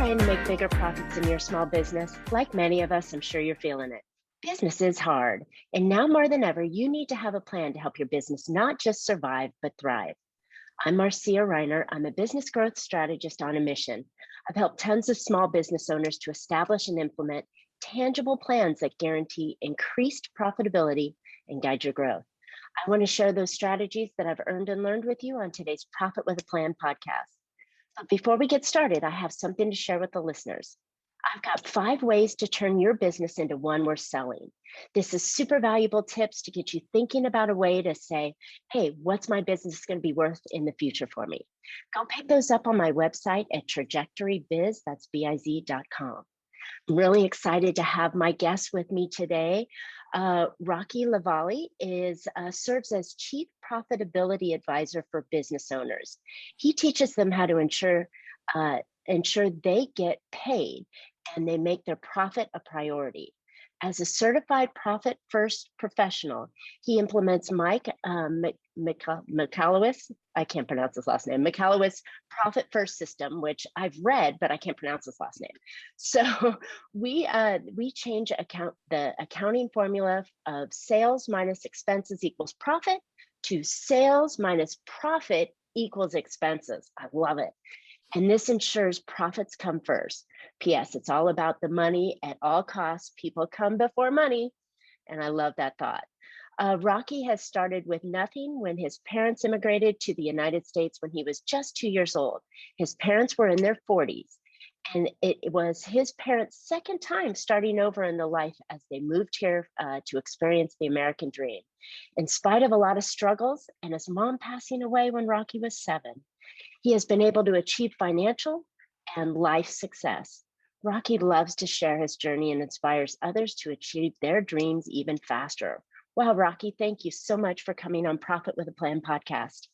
trying to make bigger profits in your small business? Like many of us, I'm sure you're feeling it. Business is hard, and now more than ever, you need to have a plan to help your business not just survive, but thrive. I'm Marcia. I'm a business growth strategist on a mission. I've helped tons of small business owners to establish and implement tangible plans that guarantee increased profitability and guide your growth. I want to share those strategies that I've earned and learned with you on today's Profit with a Plan podcast. But before we get started, I have something to share with the listeners. I've got 5 ways to turn your business into one worth selling. This is super valuable tips to get you thinking about a way to say, hey, what's my business going to be worth in the future for me? Go pick those up on my website at trajectorybiz, that's biz.com. I'm really excited to have my guest with me today. Rocky Lalvani serves as Chief Profitability Advisor for business owners. He teaches them how to ensure they get paid and they make their profit a priority. As a certified Profit First professional, he implements Michalowicz, I can't pronounce his last name, Michalowicz Profit First system, which I've read, but I can't pronounce his last name. So we change the accounting formula of sales minus expenses equals profit to sales minus profit equals expenses. I love it. And this ensures profits come first. P.S. It's all about the money at all costs. People come before money. And I love that thought. Rocky has started with nothing when his parents immigrated to the United States when he was just 2 years old. His parents were in their 40s. And it was his parents' second time starting over in the life as they moved here to experience the American dream. In spite of a lot of struggles and his mom passing away when Rocky was 7, he has been able to achieve financial and life success. Rocky loves to share his journey and inspires others to achieve their dreams even faster. Wow, Rocky, thank you so much for coming on Profit with a Plan podcast.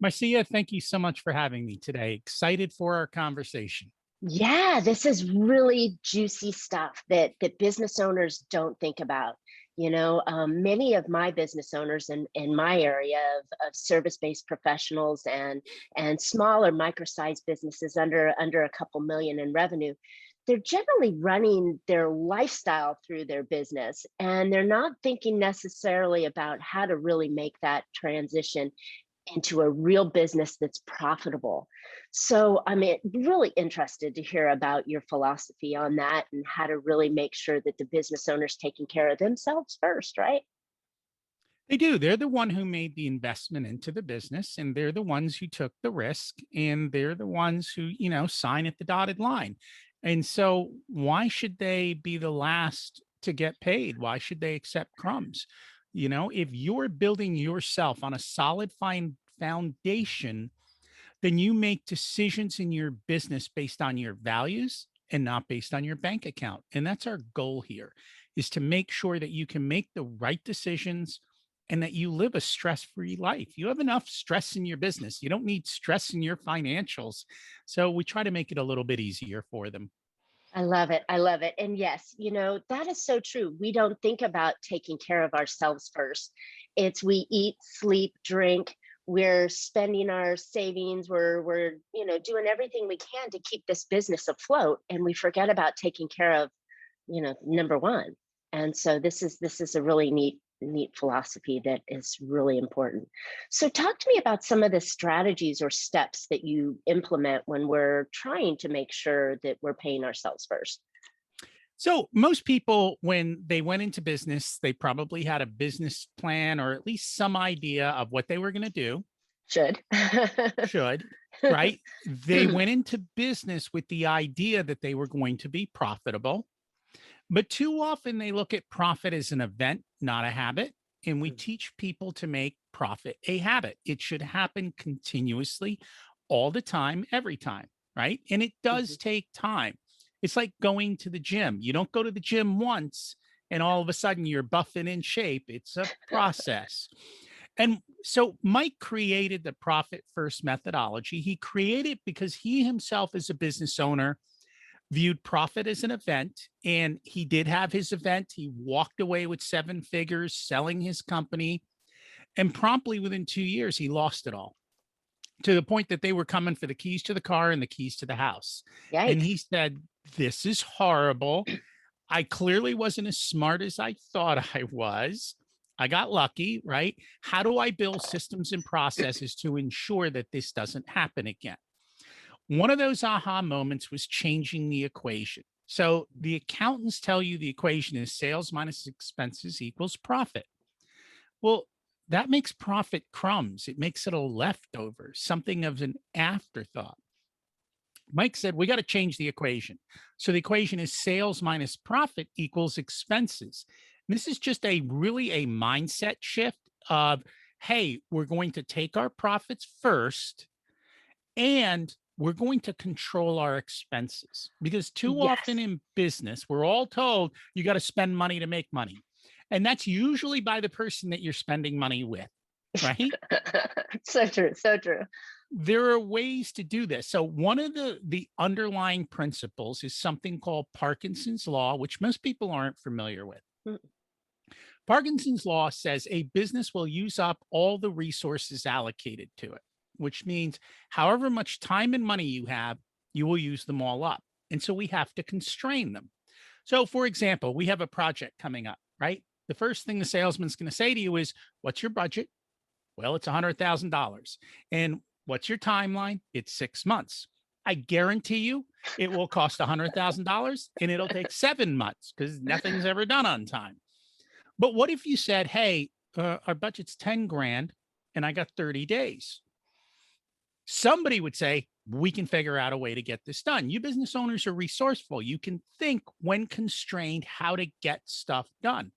Marcia, thank you so much for having me today. Excited for our conversation. Yeah, this is really juicy stuff that business owners don't think about. You know, many of my business owners in my area of service-based professionals and smaller micro-sized businesses under a couple million in revenue, they're generally running their lifestyle through their business, and they're not thinking necessarily about how to really make that transition into a real business that's profitable. So I'm really interested to hear about your philosophy on that and how to really make sure that the business owner's taking care of themselves first, right? They do. They're the one who made the investment into the business, and they're the ones who took the risk, and they're the ones who, sign at the dotted line. And so why should they be the last to get paid? Why should they accept crumbs? If you're building yourself on a solid foundation, then you make decisions in your business based on your values and not based on your bank account. And that's our goal here, is to make sure that you can make the right decisions and that you live a stress-free life. You have enough stress in your business. You don't need stress in your financials. So we try to make it a little bit easier for them. I love it. I love it. And yes, that is so true. We don't think about taking care of ourselves first. It's we eat, sleep, drink. We're spending our savings. We're doing everything we can to keep this business afloat, and we forget about taking care of, number one. And so this is a really neat philosophy that is really important. So talk to me about some of the strategies or steps that you implement when we're trying to make sure that we're paying ourselves first. So most people, when they went into business, they probably had a business plan or at least some idea of what they were going to do. Should, right? They went into business with the idea that they were going to be profitable. But too often they look at profit as an event, not a habit. And we teach people to make profit a habit. It should happen continuously, all the time, every time, right? And it does take time. It's like going to the gym. You don't go to the gym once and all of a sudden you're buff and in shape. It's a process. And so Mike created the Profit First methodology. He created because he himself, as a business owner, viewed profit as an event, and he did have his event. He walked away with 7 figures selling his company, and promptly within 2 years, he lost it all. to the point that they were coming for the keys to the car and the keys to the house. And he Yikes. said, "This is horrible. I clearly wasn't as smart as I thought I was. I got lucky, right? How do I build systems and processes to ensure that this doesn't happen again?" One of those aha moments was changing the equation. So the accountants tell you the equation is sales minus expenses equals profit. Well, that makes profit crumbs. It makes it a leftover, something of an afterthought. Mike said, we got to change the equation. So the equation is sales minus profit equals expenses. And this is just really a mindset shift of, hey, we're going to take our profits first and we're going to control our expenses, because too often Yes. in business, we're all told you got to spend money to make money. And that's usually by the person that you're spending money with, right? So true. So true. There are ways to do this. So one of the underlying principles is something called Parkinson's law, which most people aren't familiar with. Mm. Parkinson's law says a business will use up all the resources allocated to it, which means however much time and money you have, you will use them all up. And so we have to constrain them. So, for example, we have a project coming up, right? The first thing the salesman's going to say to you is, what's your budget? Well, it's $100,000. And what's your timeline? It's 6 months. I guarantee you it will cost $100,000 and it'll take 7 months because nothing's ever done on time. But what if you said, hey, our budget's 10 grand and I got 30 days? Somebody would say, we can figure out a way to get this done. You business owners are resourceful. You can think when constrained how to get stuff done.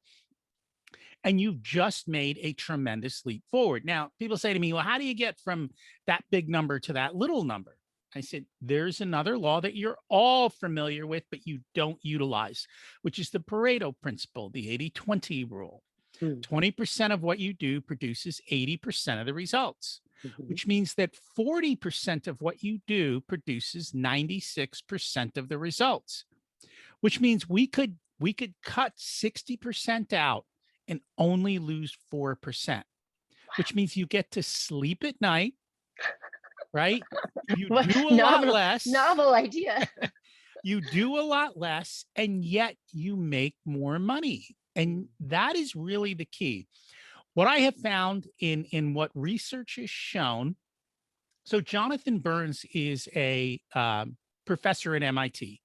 And you've just made a tremendous leap forward. Now, people say to me, well, how do you get from that big number to that little number? I said, there's another law that you're all familiar with, but you don't utilize, which is the Pareto principle, the 80-20 rule. Mm. 20% of what you do produces 80% of the results, which means that 40% of what you do produces 96% of the results, which means we could cut 60% out and only lose 4%, which means you get to sleep at night, right? You do a lot less. Novel idea. You do a lot less, and yet you make more money. And that is really the key. What I have found in what research has shown, so Jonathan Burns is a professor at MIT.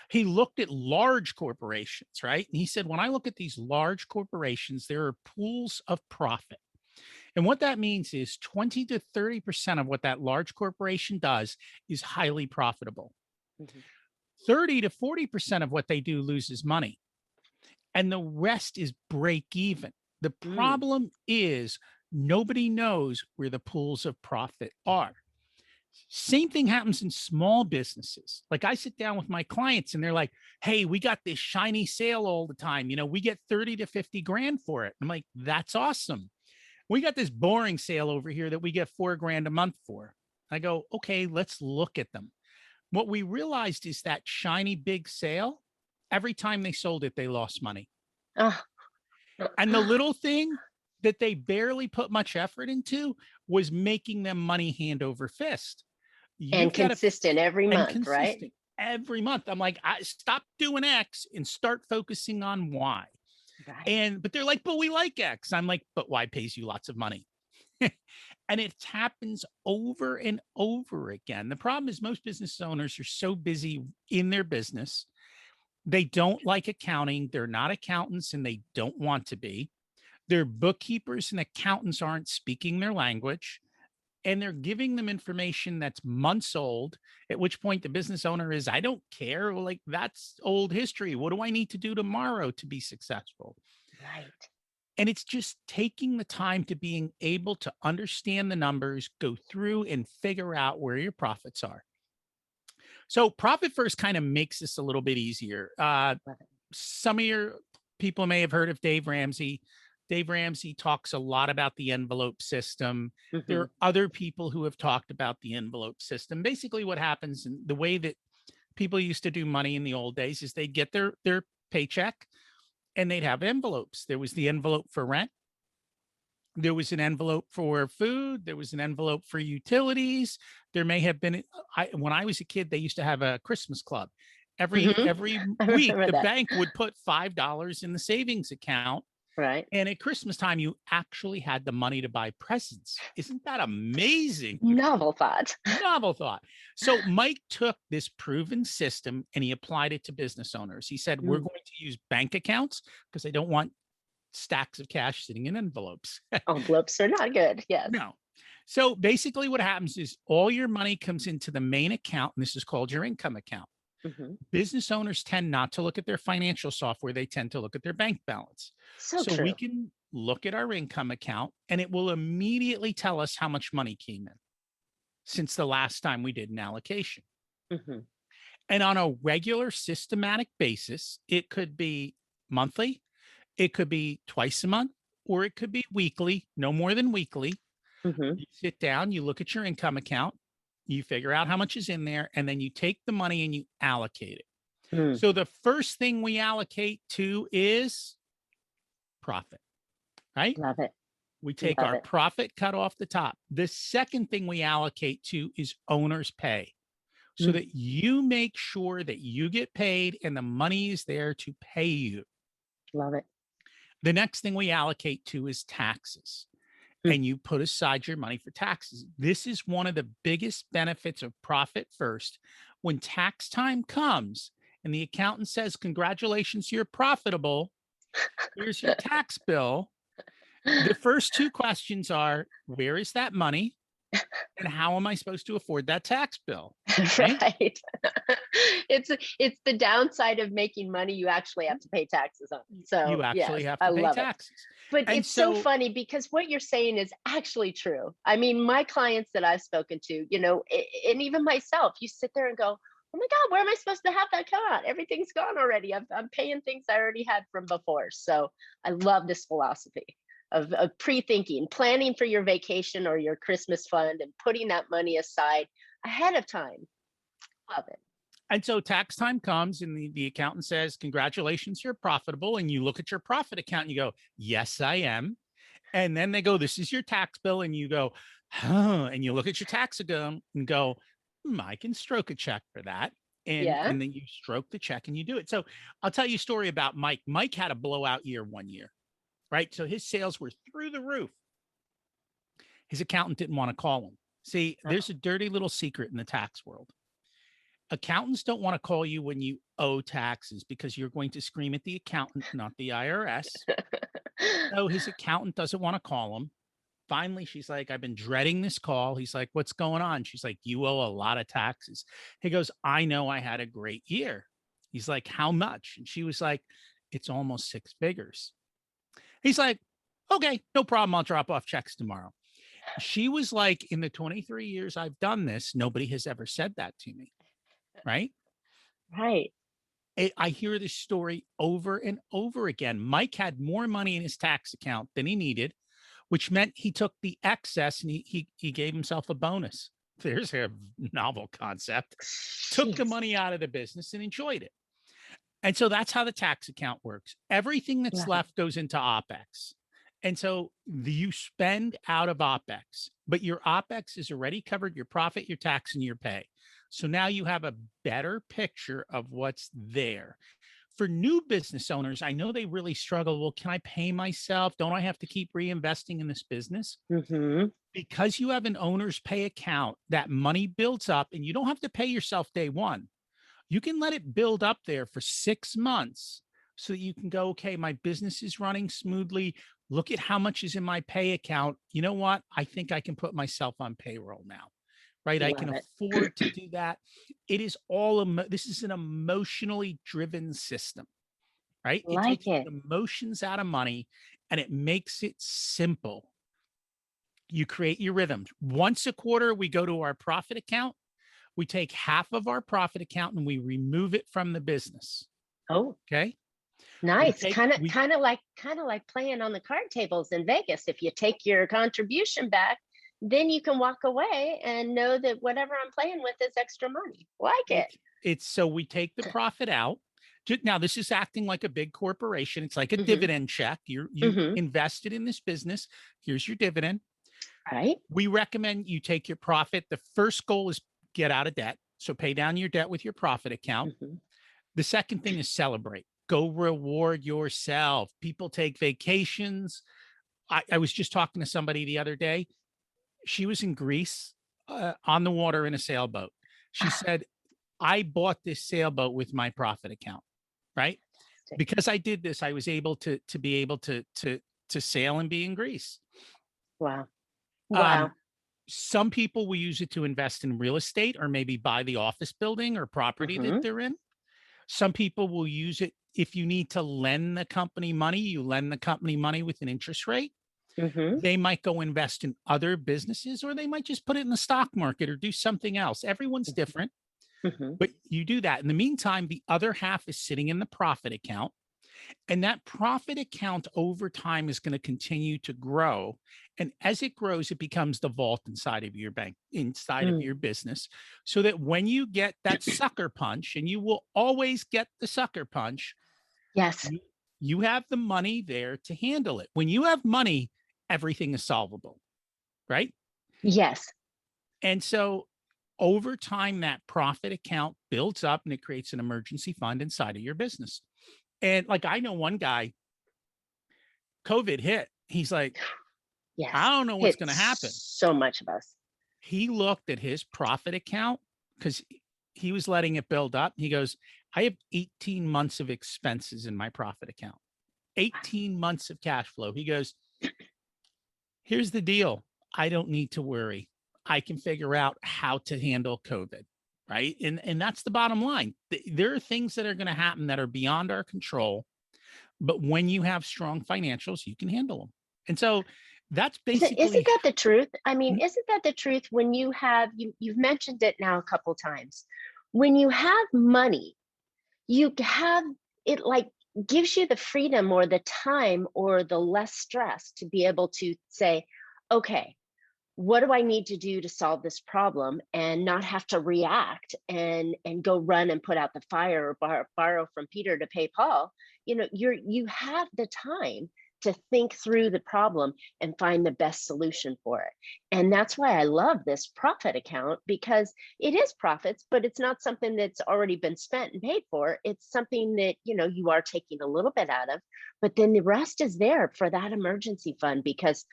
He looked at large corporations, right? And he said, when I look at these large corporations, there are pools of profit. And what that means is 20 to 30% of what that large corporation does is highly profitable. 30 to 40% of what they do loses money. And the rest is break even. The problem is nobody knows where the pools of profit are. Same thing happens in small businesses. Like I sit down with my clients and they're like, hey, we got this shiny sale all the time. You know, we get 30 to 50 grand for it. I'm like, that's awesome. We got this boring sale over here that we get 4 grand a month for. I go, okay, let's look at them. What we realized is that shiny big sale, every time they sold it, they lost money. Oh. And the little thing that they barely put much effort into was making them money hand over fist. And consistent every month, right? Every month. I'm like, stop doing X and start focusing on Y. Right. But they're like, but we like X. I'm like, but Y pays you lots of money. And it happens over and over again. The problem is most business owners are so busy in their business. They don't like accounting. They're not accountants and they don't want to be. Their bookkeepers and accountants aren't speaking their language. And they're giving them information that's months old, at which point the business owner is, I don't care. Like, that's old history. What do I need to do tomorrow to be successful? Right. And it's just taking the time to being able to understand the numbers, go through and figure out where your profits are. So Profit First kind of makes this a little bit easier. Some of your people may have heard of Dave Ramsey. Dave Ramsey talks a lot about the envelope system. There are other people who have talked about the envelope system. Basically what happens, and the way that people used to do money in the old days, is they'd get their paycheck and they'd have envelopes. There was the envelope for rent, There was an envelope for food. There was an envelope for utilities. There may have been, when I was a kid, they used to have a Christmas club. Every I week, remember the that. bank would put $5 in the savings account. Right. And at Christmas time, you actually had the money to buy presents. Isn't that amazing? Novel thought. Novel thought. So Mike took this proven system and he applied it to business owners. He said, we're Mm. going to use bank accounts because I don't want stacks of cash sitting in envelopes. Envelopes are not good. Yes. No. So basically what happens is all your money comes into the main account, and this is called your income account. Hmm. Business owners tend not to look at their financial software. They tend to look at their bank balance. So So we true. can look at our income account and it will immediately tell us how much money came in since the last time we did an allocation. Hmm. And on a regular systematic basis, it could be monthly, it could be twice a month, or it could be weekly, no more than weekly. Hmm. You sit down, you look at your income account, you figure out how much is in there, and then you take the money and you allocate it. Mm. So the first thing we allocate to is profit, right? Love it. We take Love our it. profit cut off the top. The second thing we allocate to is owner's pay so Mm. that you make sure that you get paid and the money is there to pay you. Love it. The next thing we allocate to is taxes. Mm. And you put aside your money for taxes. This is one of the biggest benefits of Profit First. When tax time comes and the accountant says, congratulations, you're profitable, here's your tax bill. The first two questions are, where is that money? And how am I supposed to afford that tax bill? Right? Right. It's the downside of making money. You actually have to pay taxes on it. You So actually yes, have I to pay love it. taxes. But And it's so so, funny because what you're saying is actually true. I mean, my clients that I've spoken to, and even myself, you sit there and go, oh my God, where am I supposed to have that come out? Everything's gone already. I'm paying things I already had from before. So I love this philosophy of pre-thinking, planning for your vacation or your Christmas fund and putting that money aside ahead of time. Love it. tax time comes and the accountant says, congratulations, you're profitable. And you look at your profit account and you go, yes, I am. And then they go, this is your tax bill. And you go, huh. And you look at your tax account and go, I can stroke a check for that. Yeah. And then you stroke the check and you do it. So I'll tell you a story about Mike. Mike had a blowout year one year, right? So his sales were through the roof. His accountant didn't want to call him. See, there's a dirty little secret in the tax world. Accountants don't want to call you when you owe taxes because you're going to scream at the accountant, not the IRS. So his accountant doesn't want to call him. Finally, she's like, I've been dreading this call. He's like, what's going on? She's like, you owe a lot of taxes. He goes, I know I had a great year. He's like, how much? And she was like, it's almost six figures. He's like, okay, no problem. I'll drop off checks tomorrow. She was like, in the 23 years I've done this, nobody has ever said that to me. Right. Right. I hear this story over and over again. Mike had more money in his tax account than he needed, which meant he took the excess and he gave himself a bonus. There's a novel concept. Took the Jeez. money out of the business and enjoyed it. And so that's how the tax account works. Everything that's Love it. left goes into OPEX. And so you spend out of OPEX, but your OPEX is already covered your profit, your tax, and your pay. So now you have a better picture of what's there. For new business owners, I know they really struggle. Well, can I pay myself? Don't I have to keep reinvesting in this business? Mm-hmm. Because you have an owner's pay account, that money builds up and you don't have to pay yourself day one. You can let it build up there for 6 months so that you can go, okay, my business is running smoothly. Look at how much is in my pay account. You know what? I think I can put myself on payroll now, right? I can Love it. afford to do that. It is this is an emotionally driven system, right? It Like takes it. the emotions out of money and it makes it simple. You create your rhythms. Once a quarter, we go to our profit account. We take half of our profit account and we remove it from the business. Oh, Okay. nice. Kind of, We kind of like playing on the card tables in Vegas. If you take your contribution back, then you can walk away and know that whatever I'm playing with is extra money. Like it. it's so we take the profit out. Now, this is acting like a big corporation. It's like a Hmm. dividend check. You Hmm. invested in this business. Here's your dividend. Right. We recommend you take your profit. The first goal is get out of debt. So pay down your debt with your profit account. Hmm. The second thing is celebrate. Go reward yourself. People take vacations. I was just talking to somebody the other day. She was in Greece on the water in a sailboat. She said, I bought this sailboat with my profit account, right? Because I did this, I was able to be able to sail and be in Greece. Wow. Um, Wow. some people will use it to invest in real estate or maybe buy the office building or property that Hmm. they're in. Some people will use it if you need to lend the company money, you lend the company money with an interest rate. Hmm. They might go invest in other businesses or they might just put it in the stock market or do something else. Everyone's different, Hmm. but you do that. In the meantime, the other half is sitting in the profit account. And that profit account over time is going to continue to grow. And as it grows, it becomes the vault inside of your bank, inside of your Mm. business, so that when you get that sucker punch, and you will always get the sucker punch, Yes. you, you have the money there to handle it. When you have money, everything is solvable, right? Yes. And so over time, that profit account builds up and it creates an emergency fund inside of your business. And like I know one guy, COVID hit. He's like, I Yes. don't know what's going to happen. Hits so much of us. He looked at his profit account because he was letting it build up. He goes, I have 18 months of expenses in my profit account, 18 months of cash flow. He goes, here's the deal. I don't need to worry. I can figure out how to handle COVID. Right. And that's the bottom line. There are things that are going to happen that are beyond our control. But when you have strong financials, you can handle them. And so that's Isn't basically, that the truth? I mean, Mhm. isn't that the truth when you have you've mentioned it now a couple times. When you have money, you have it like gives you the freedom or the time or the less stress to be able to say, okay, what do I need to do to solve this problem and not have to react and go run and put out the fire or borrow from Peter to pay Paul? You have the time to think through the problem and find the best solution for it. And that's why I love this profit account, because it is profits, but it's not something that's already been spent and paid for. It's something that, you are taking a little bit out of, but then the rest is there for that emergency fund, because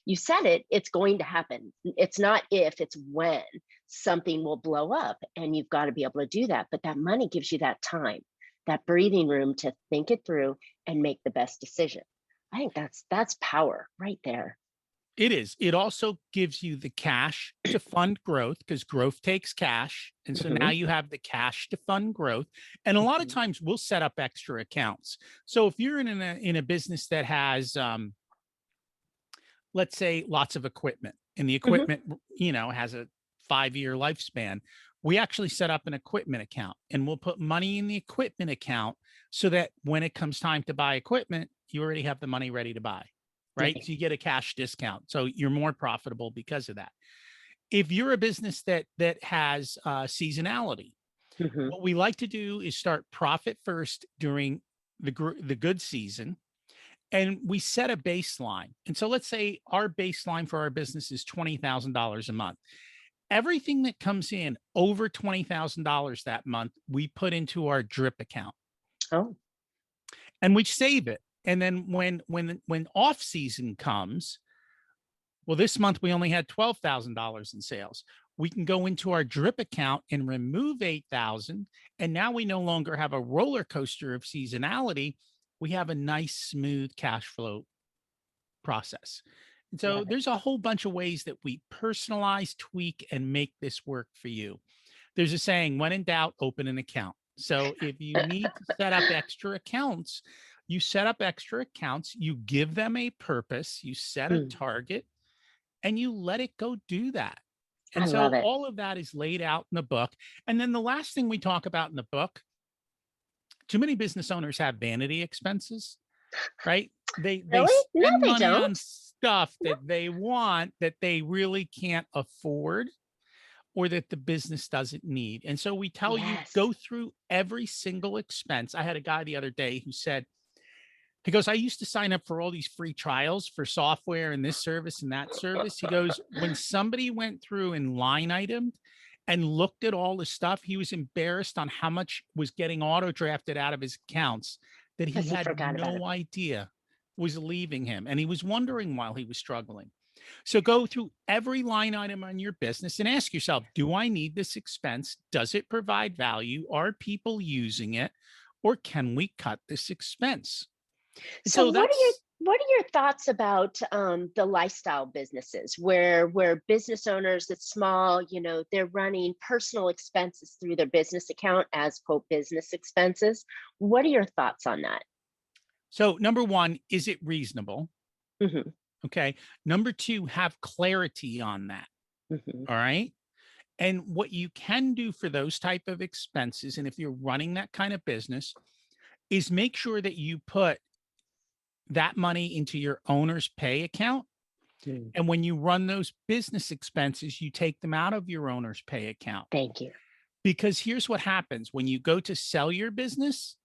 you said it, it's going to happen. It's not if, it's when something will blow up, and you've got to be able to do that. But that money gives you that time, that breathing room to think it through and make the best decision. I think that's power right there. It is. It also gives you the cash to fund growth because growth takes cash. And so now Hmm. you have the cash to fund growth. And a lot of Hmm. times we'll set up extra accounts. So if you're in a business that has let's say lots of equipment, and the Hmm. equipment, has a 5-year lifespan, we actually set up an equipment account and we'll put money in the equipment account so that when it comes time to buy equipment, you already have the money ready to buy, right? Yeah. So you get a cash discount. So you're more profitable because of that. If you're a business that has seasonality, Hmm. what we like to do is start profit first during the good season, and we set a baseline. And so let's say our baseline for our business is $20,000 a month. Everything that comes in over $20,000 that month, we put into our drip account Oh. and we save it. And then when off season comes, well, this month we only had $12,000 in sales. We can go into our drip account and remove 8,000, and now we no longer have a roller coaster of seasonality. We have a nice smooth cash flow process. And so Love it. there's a whole bunch of ways that we personalize, tweak, and make this work for you. There's a saying, when in doubt, open an account. So if you need to set up extra accounts, you set up extra accounts, you give them a purpose, you set a Mm. target, and you let it go do that. I And love so it. all of that is laid out in the book. And then the last thing we talk about in the book, too many business owners have vanity expenses, right? They Really? No, spend they money on don't. stuff No. that they want that they really can't afford. or that the business doesn't need. And so we tell you, Yes. go through every single expense. I had a guy the other day who said, he goes, I used to sign up for all these free trials for software and this service and that service. He goes, when somebody went through and line itemed and looked at all the stuff, he was embarrassed on how much was getting auto drafted out of his accounts that he Because he had forgot about it. no idea was leaving him. And he was wondering while he was struggling. So go through every line item on your business and ask yourself, do I need this expense? Does it provide value? Are people using it? Or can we cut this expense? And So so that's what are your thoughts about the lifestyle businesses where business owners that's small, they're running personal expenses through their business account as quote business expenses? What are your thoughts on that? so number one, is it reasonable? Hmm. Okay. Number two, have clarity on that. Hmm. All right. And what you can do for those type of expenses, and if you're running that kind of business, is make sure that you put that money into your owner's pay account. And when you run those business expenses, you take them out of your owner's pay account. Thank you. Because here's what happens when you go to sell your business,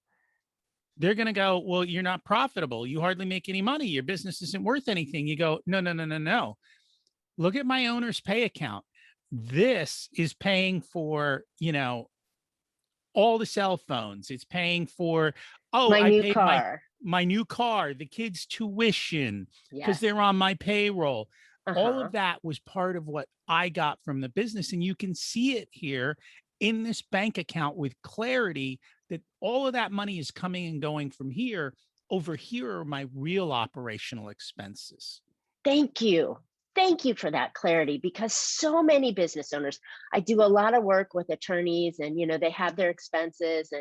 they're going to go, well, you're not profitable. You hardly make any money. Your business isn't worth anything. You go, no, no, no, no, no. Look at my owner's pay account. This is paying for, all the cell phones. It's paying for, oh, My I new paid car. my new car, the kids' tuition, because Yes. they're on my payroll. All Uh-huh. of that was part of what I got from the business. And you can see it here in this bank account with clarity that all of that money is coming and going from here. Over here are my real operational expenses. Thank you. Thank you for that clarity because so many business owners, I do a lot of work with attorneys and they have their expenses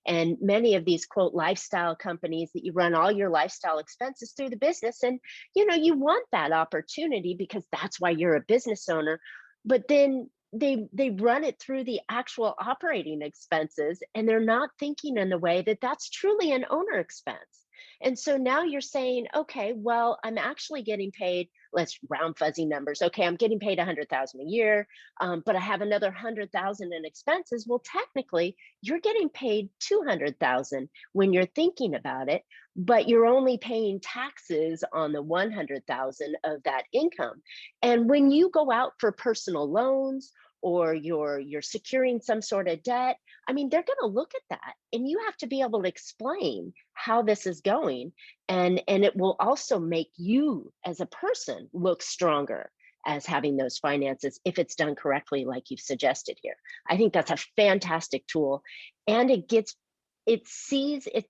and many of these quote lifestyle companies that you run all your lifestyle expenses through the business and you want that opportunity because that's why you're a business owner, but then they run it through the actual operating expenses and they're not thinking in the way that that's truly an owner expense. And so now you're saying, okay, well, I'm actually getting paid. Let's round fuzzy numbers. Okay, I'm getting paid 100,000 a year, but I have another 100,000 in expenses. Well, technically, you're getting paid 200,000 when you're thinking about it, but you're only paying taxes on the 100,000 of that income. And when you go out for personal loans or you're securing some sort of debt, I mean, they're going to look at that and you have to be able to explain how this is going. And it will also make you as a person look stronger as having those finances if it's done correctly, like you've suggested here. I think that's a fantastic tool. And it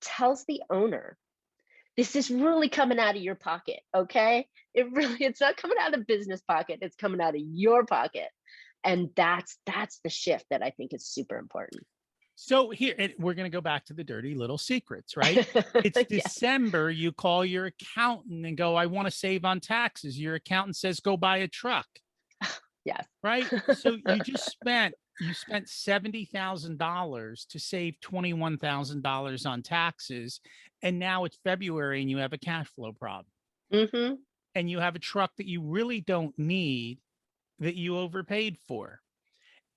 tells the owner, this is really coming out of your pocket, okay? It's not coming out of the business pocket, it's coming out of your pocket. And that's the shift that I think is super important. So here, we're going to go back to the dirty little secrets, right? It's Yes. December. You call your accountant and go, I want to save on taxes. Your accountant says, go buy a truck, Yes. right? So you spent $70,000 to save $21,000 on taxes. And now it's February and you have a cash flow problem. Hmm. And you have a truck that you really don't need that you overpaid for.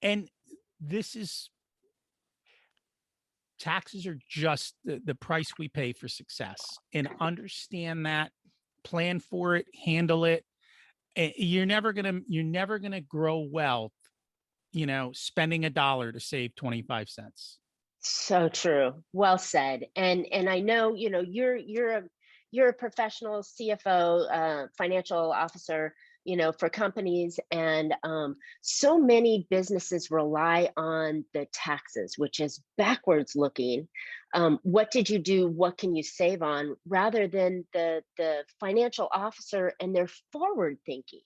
And this is taxes are just the price we pay for success, and understand that, plan for it, handle it. You're never going to grow wealth, spending $1 to save 25 cents. So true. Well said. And I know, you're a professional CFO, financial officer, for companies, and so many businesses rely on the taxes, which is backwards looking. What did you do? What can you save on? Rather than the financial officer and their forward thinking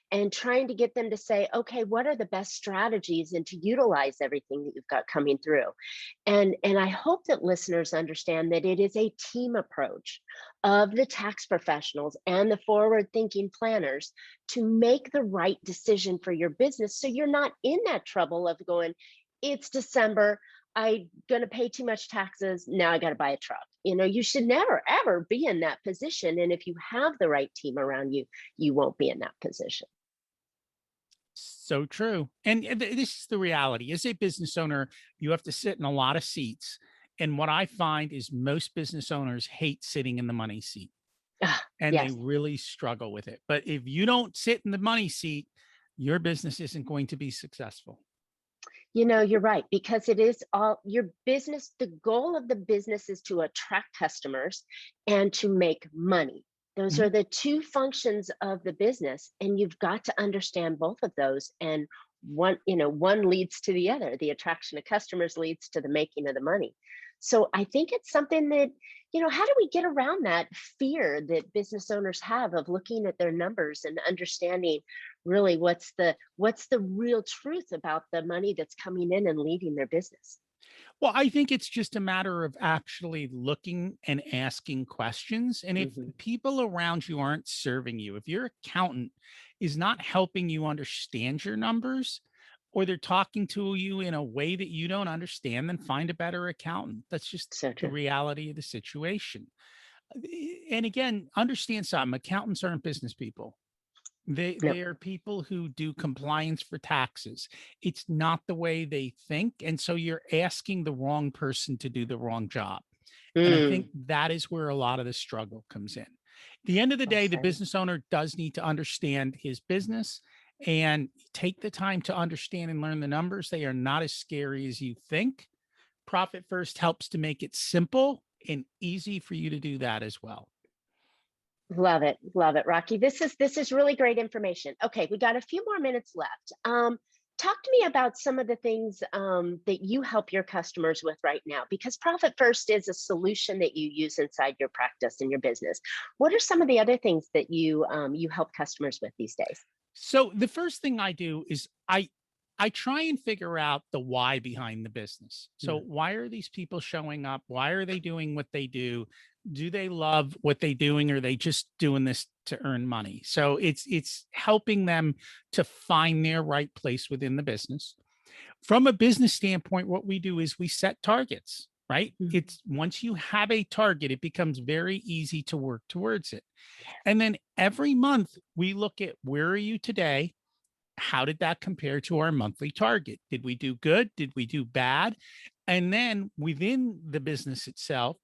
and trying to get them to say, okay, what are the best strategies and to utilize everything that you've got coming through. And I hope that listeners understand that it is a team approach of the tax professionals and the forward thinking planners to make the right decision for your business so you're not in that trouble of going, it's December, I'm going to pay too much taxes, now I got to buy a truck. You should never ever be in that position, and if you have the right team around you, you won't be in that position. So true. And this is the reality. As a business owner, you have to sit in a lot of seats. And what I find is most business owners hate sitting in the money seat Ah, and they yes. really struggle with it. But if you don't sit in the money seat, your business isn't going to be successful. You're right, because it is all your business. The goal of the business is to attract customers and to make money. Those Mhm. are the two functions of the business, and you've got to understand both of those. And one leads to the other. The attraction of customers leads to the making of the money. So I think it's something that, how do we get around that fear that business owners have of looking at their numbers and understanding really what's the real truth about the money that's coming in and leading their business. Well, I think it's just a matter of actually looking and asking questions. And if Hmm. the people around you aren't serving you, if your accountant is not helping you understand your numbers, or they're talking to you in a way that you don't understand, then find a better accountant. That's just So the true. reality of the situation. And again, understand something, accountants aren't business people. They No. they are people who do compliance for taxes. It's not the way they think, and so you're asking the wrong person to do the wrong job. And I think Mm, that is where a lot of the struggle comes in. At the end of the well day, the said. business owner does need to understand his business and take the time to understand and learn the numbers. They are not as scary as you think. Profit First helps to make it simple and easy for you to do that as well. Love it, Rocky. This is really great information. Okay, we got a few more minutes left. Talk to me about some of the things that you help your customers with right now, because Profit First is a solution that you use inside your practice and your business. What are some of the other things that you help customers with these days? So the first thing I do is I try and figure out the why behind the business. So Mm, why are these people showing up? Why are they doing what they do? Do they love what they're doing, or are they just doing this to earn money? So it's helping them to find their right place within the business. From a business standpoint, what we do is we set targets, right? mhm. It's once you have a target, it becomes very easy to work towards it. And then every month we look at, where are you today? How did that compare to our monthly target? Did we do good? Did we do bad? And then within the business itself,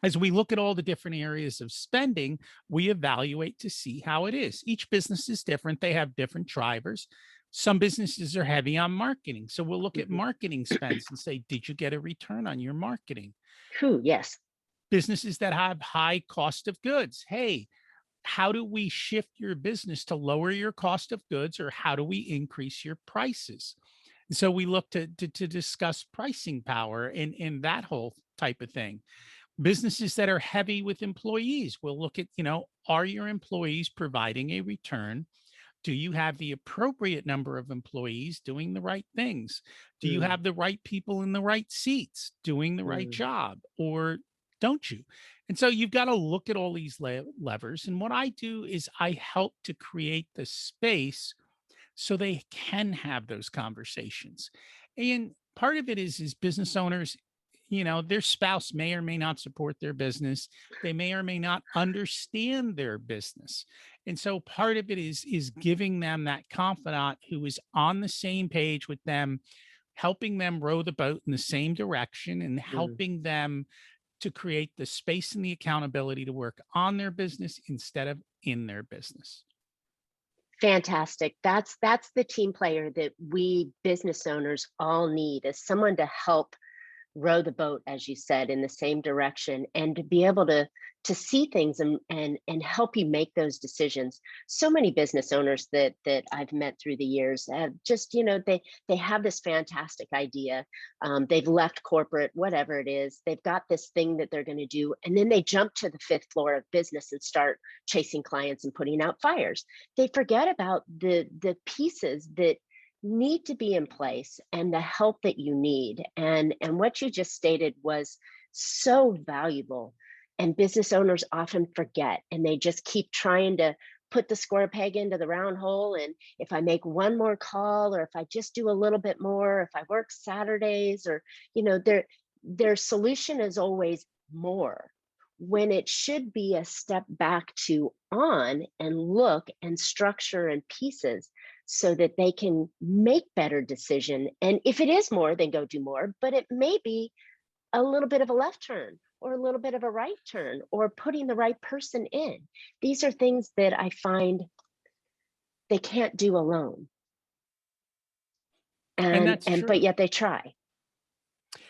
as we look at all the different areas of spending, we evaluate to see how it is. Each business is different, they have different drivers. Some businesses are heavy on marketing. So we'll look at Mhm. marketing spends and say, did you get a return on your marketing? Whew, yes. Businesses that have high cost of goods, hey, how do we shift your business to lower your cost of goods, or how do we increase your prices? And so we look to discuss pricing power and that whole type of thing. Businesses that are heavy with employees will look at, are your employees providing a return? Do you have the appropriate number of employees doing the right things? Do you Mm, have the right people in the right seats doing the right mm, job, or don't you? And so you've got to look at all these levers. And what I do is I help to create the space so they can have those conversations. And part of it is business owners, their spouse may or may not support their business. They may or may not understand their business. And so part of it is giving them that confidant who is on the same page with them, helping them row the boat in the same direction and mm. helping them to create the space and the accountability to work on their business instead of in their business. Fantastic. That's the team player that we business owners all need, is someone to help row the boat, as you said, in the same direction, and to be able to see things and help you make those decisions. So many business owners that I've met through the years have just, they have this fantastic idea. They've left corporate, whatever it is. They've got this thing that they're going to do, and then they jump to the fifth floor of business and start chasing clients and putting out fires. They forget about the pieces that need to be in place and the help that you need. And what you just stated was so valuable. And business owners often forget, and they just keep trying to put the square peg into the round hole. And if I make one more call, or if I just do a little bit more, if I work Saturdays, or their solution is always more, when it should be a step back to on and look and structure and pieces, so that they can make better decision. And if it is more, then go do more, but it may be a little bit of a left turn or a little bit of a right turn or putting the right person in. These are things that I find they can't do alone. And that's true. But yet they try.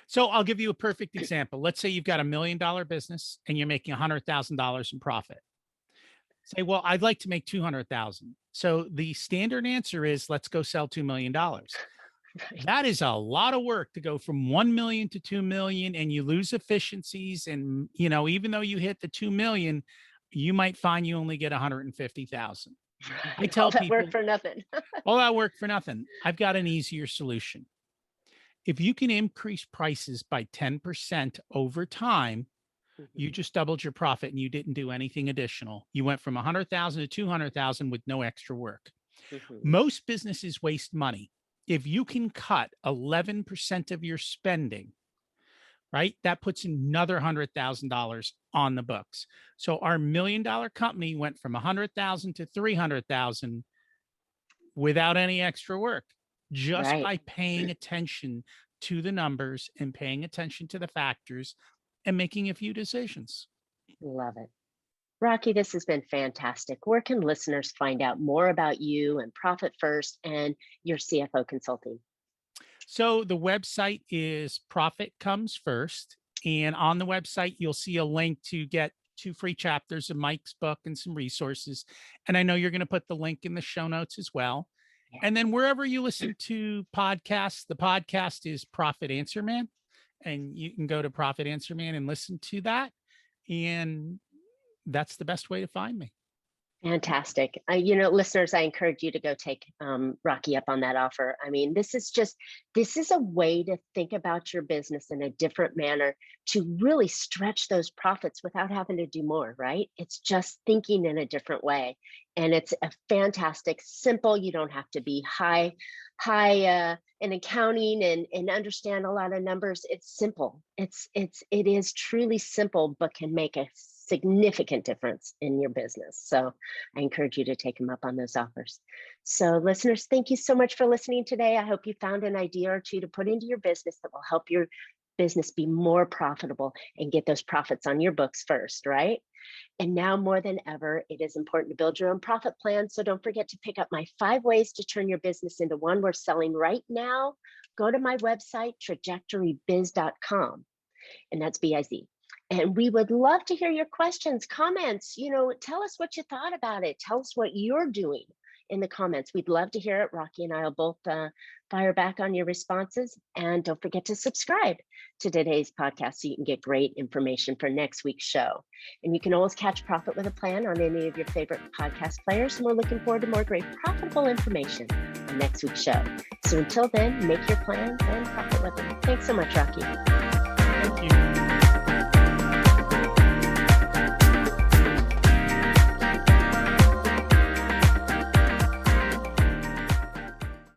So I'll give you a perfect example. Let's say you've got $1 million business and you're making $100,000 in profit. Say, well, I'd like to make 200,000. So the standard answer is, let's go sell $2 million. Right. That is a lot of work to go from 1 million to 2 million, and you lose efficiencies. And, you know, even though you hit the 2 million, you might find you only get 150,000. I tell all that people, work for nothing. all that work for nothing. I've got an easier solution. If you can increase prices by 10% over time, you just doubled your profit and you didn't do anything additional. You went from 100,000 to 200,000 with no extra work. Most businesses waste money. If you can cut 11% of your spending, right, that puts another $100,000 on the books. So our $1 million company went from 100,000 to 300,000 without any extra work, just by paying attention to the numbers and paying attention to the factors and making a few decisions. Love it. Rocky, this has been fantastic. Where can listeners find out more about you and Profit First and your CFO consulting? So the website is Profit Comes First. And on the website, you'll see a link to get 2 free chapters of Mike's book and some resources. And I know you're going to put the link in the show notes as well. Yeah. And then wherever you listen to podcasts, the podcast is Profit Answer Man. And you can go to Profit Answer Man and listen to that. And that's the best way to find me. Fantastic. Listeners, I encourage you to go take Rocky up on that offer. I mean, this is a way to think about your business in a different manner to really stretch those profits without having to do more, right? It's just thinking in a different way. And it's a fantastic, simple, you don't have to be high in accounting and understand a lot of numbers. It's simple. It is truly simple, but can make a significant difference in your business. So I encourage you to take them up on those offers. So listeners, thank you so much for listening today. I hope you found an idea or two to put into your business that will help your business be more profitable and get those profits on your books first, right? And now more than ever, it is important to build your own profit plan. So don't forget to pick up my 5 ways to turn your business into one worth selling right now. Go to my website, trajectorybiz.com, and that's B-I-Z. And we would love to hear your questions, comments. Tell us what you thought about it. Tell us what you're doing in the comments. We'd love to hear it. Rocky and I will both fire back on your responses. And don't forget to subscribe to today's podcast so you can get great information for next week's show. And you can always catch Profit with a Plan on any of your favorite podcast players. And we're looking forward to more great profitable information on next week's show. So until then, make your plans and profit with them. Thanks so much, Rocky. Thank you.